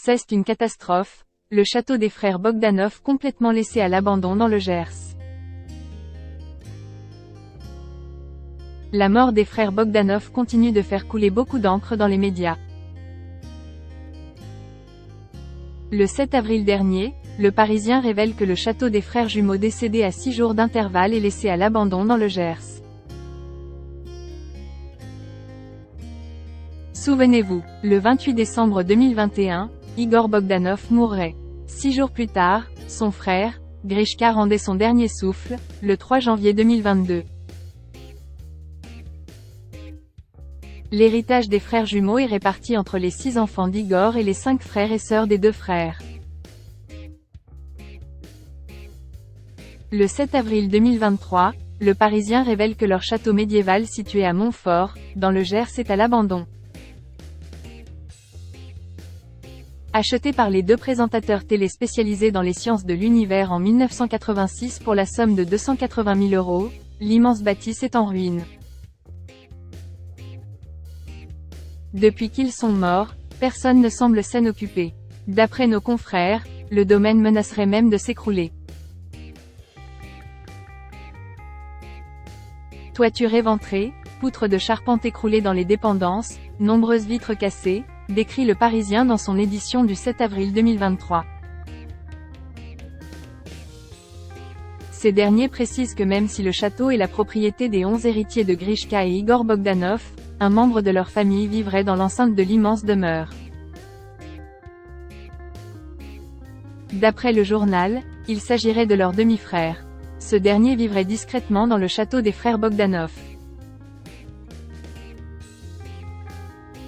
C'est une catastrophe, le château des frères Bogdanov complètement laissé à l'abandon dans le Gers. La mort des frères Bogdanov continue de faire couler beaucoup d'encre dans les médias. Le 7 avril dernier, le Parisien révèle que le château des frères jumeaux décédés à 6 jours d'intervalle est laissé à l'abandon dans le Gers. Souvenez-vous, le 28 décembre 2021, Igor Bogdanov mourrait. 6 jours plus tard, son frère, Grishka rendait son dernier souffle, le 3 janvier 2022. L'héritage des frères jumeaux est réparti entre les 6 enfants d'Igor et les 5 frères et sœurs des 2 frères. Le 7 avril 2023, le Parisien révèle que leur château médiéval situé à Montfort, dans le Gers est à l'abandon. Acheté par les 2 présentateurs télé spécialisés dans les sciences de l'univers en 1986 pour la somme de 280 000 €, l'immense bâtisse est en ruine. Depuis qu'ils sont morts, personne ne semble s'en occuper. D'après nos confrères, le domaine menacerait même de s'écrouler. Toiture éventrée, poutres de charpente écroulées dans les dépendances, nombreuses vitres cassées, décrit le Parisien dans son édition du 7 avril 2023. Ces derniers précisent que même si le château est la propriété des 11 héritiers de Grishka et Igor Bogdanov, un membre de leur famille vivrait dans l'enceinte de l'immense demeure. D'après le journal, il s'agirait de leur demi-frère. Ce dernier vivrait discrètement dans le château des frères Bogdanov.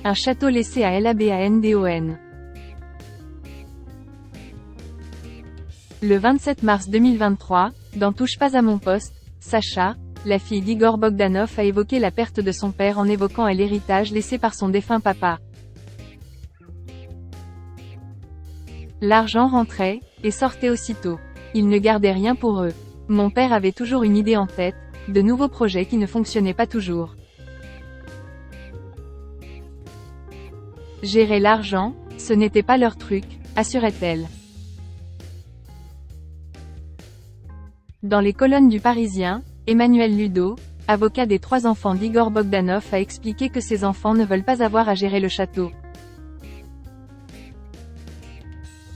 Un château laissé à l'abandon. Le 27 mars 2023, dans Touche pas à mon poste, Sacha, la fille d'Igor Bogdanov a évoqué la perte de son père en évoquant l'héritage laissé par son défunt papa. L'argent rentrait, et sortait aussitôt. Ils ne gardaient rien pour eux. Mon père avait toujours une idée en tête, de nouveaux projets qui ne fonctionnaient pas toujours. Gérer l'argent, ce n'était pas leur truc, assurait-elle. Dans les colonnes du Parisien, Emmanuel Ludo, avocat des 3 enfants d'Igor Bogdanov, a expliqué que ses enfants ne veulent pas avoir à gérer le château.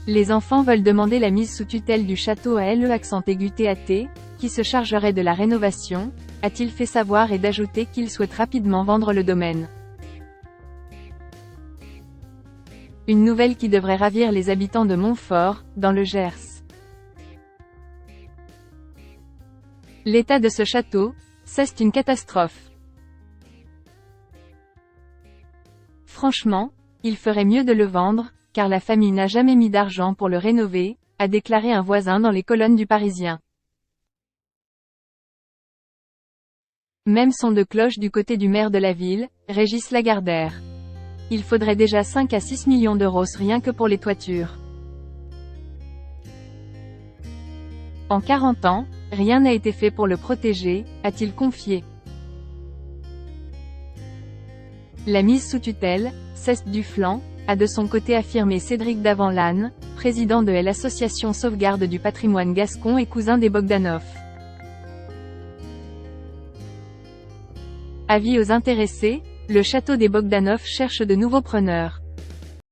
Les enfants veulent demander la mise sous tutelle du château à LE_TAT, qui se chargerait de la rénovation, a-t-il fait savoir, et d'ajouter qu'il souhaite rapidement vendre le domaine. Une nouvelle qui devrait ravir les habitants de Montfort, dans le Gers. L'état de ce château, c'est une catastrophe. Franchement, il ferait mieux de le vendre, car la famille n'a jamais mis d'argent pour le rénover, a déclaré un voisin dans les colonnes du Parisien. Même son de cloche du côté du maire de la ville, Régis Lagardère. Il faudrait déjà 5 à 6 millions d'euros rien que pour les toitures. En 40 ans, rien n'a été fait pour le protéger, a-t-il confié. La mise sous tutelle, cesse du flanc, a de son côté affirmé Cédric Davanlanne, président de l'association Sauvegarde du patrimoine gascon et cousin des Bogdanov. Avis aux intéressés, le château des Bogdanov cherche de nouveaux preneurs.